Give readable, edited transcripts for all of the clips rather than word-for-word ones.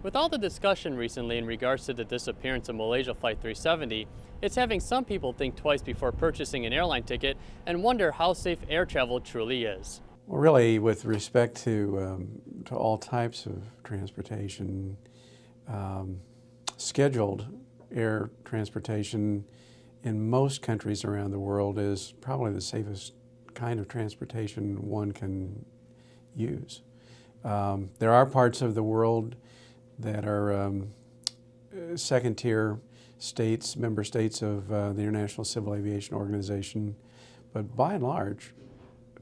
With all the discussion recently in regards to the disappearance of Malaysia Flight 370, it's having some people think twice before purchasing an airline ticket and wonder how safe air travel truly is. Well, really, with respect to all types of transportation, scheduled air transportation in most countries around the world is probably the safest kind of transportation one can use. There are parts of the world that are second-tier states, member states of the International Civil Aviation Organization, but by and large,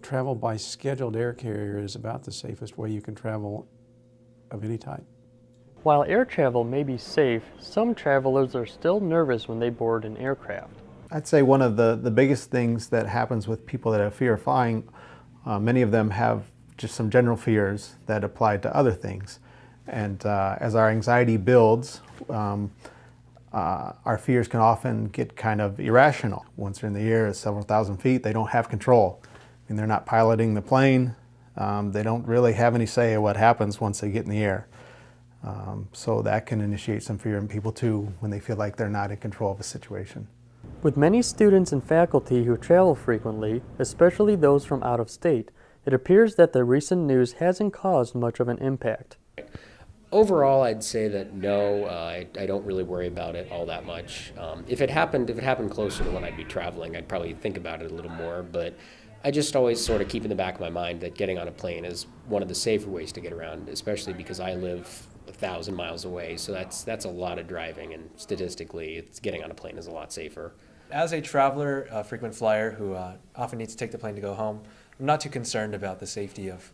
travel by scheduled air carrier is about the safest way you can travel of any type. While air travel may be safe, some travelers are still nervous when they board an aircraft. I'd say one of the biggest things that happens with people that have fear of flying, many of them have just some general fears that apply to other things. And as our anxiety builds, our fears can often get kind of irrational. Once they're in the air at several thousand feet, they don't have control. And they're not piloting the plane. They don't really have any say in what happens once they get in the air. So that can initiate some fear in people too when they feel like they're not in control of a situation. With many students and faculty who travel frequently, especially those from out of state, it appears that the recent news hasn't caused much of an impact. Overall, I'd say that no, I don't really worry about it all that much. If it happened closer to when I'd be traveling, I'd probably think about it a little more, but I just always sort of keep in the back of my mind that getting on a plane is one of the safer ways to get around, especially because I live 1,000 miles away, so that's a lot of driving, and statistically, getting on a plane is a lot safer. As a traveler, a frequent flyer who often needs to take the plane to go home, I'm not too concerned about the safety of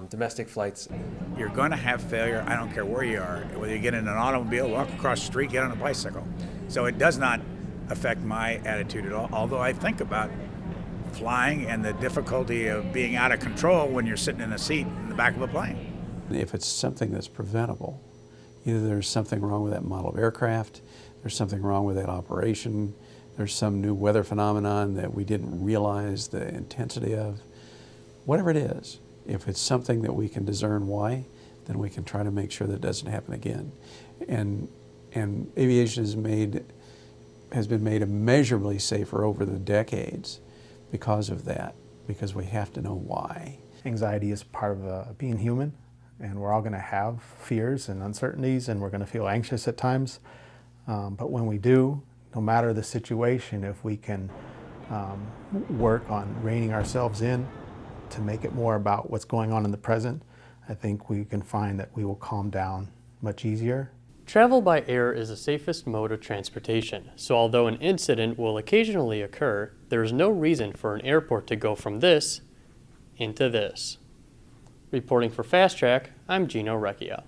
domestic flights. You're going to have failure, I don't care where you are, whether you get in an automobile, walk across the street, get on a bicycle. So it does not affect my attitude at all, although I think about flying and the difficulty of being out of control when you're sitting in a seat in the back of a plane. If it's something that's preventable, either there's something wrong with that model of aircraft, there's something wrong with that operation, there's some new weather phenomenon that we didn't realize the intensity of, whatever it is, if it's something that we can discern why, then we can try to make sure that doesn't happen again. And aviation has been made immeasurably safer over the decades because of that, because we have to know why. Anxiety is part of being human, and we're all going to have fears and uncertainties, and we're going to feel anxious at times. But when we do, no matter the situation, if we can work on reining ourselves in to make it more about what's going on in the present, I think we can find that we will calm down much easier. Travel by air is the safest mode of transportation, so although an incident will occasionally occur, there is no reason for an airport to go from this into this. Reporting for Fast Track, I'm Gino Recchia.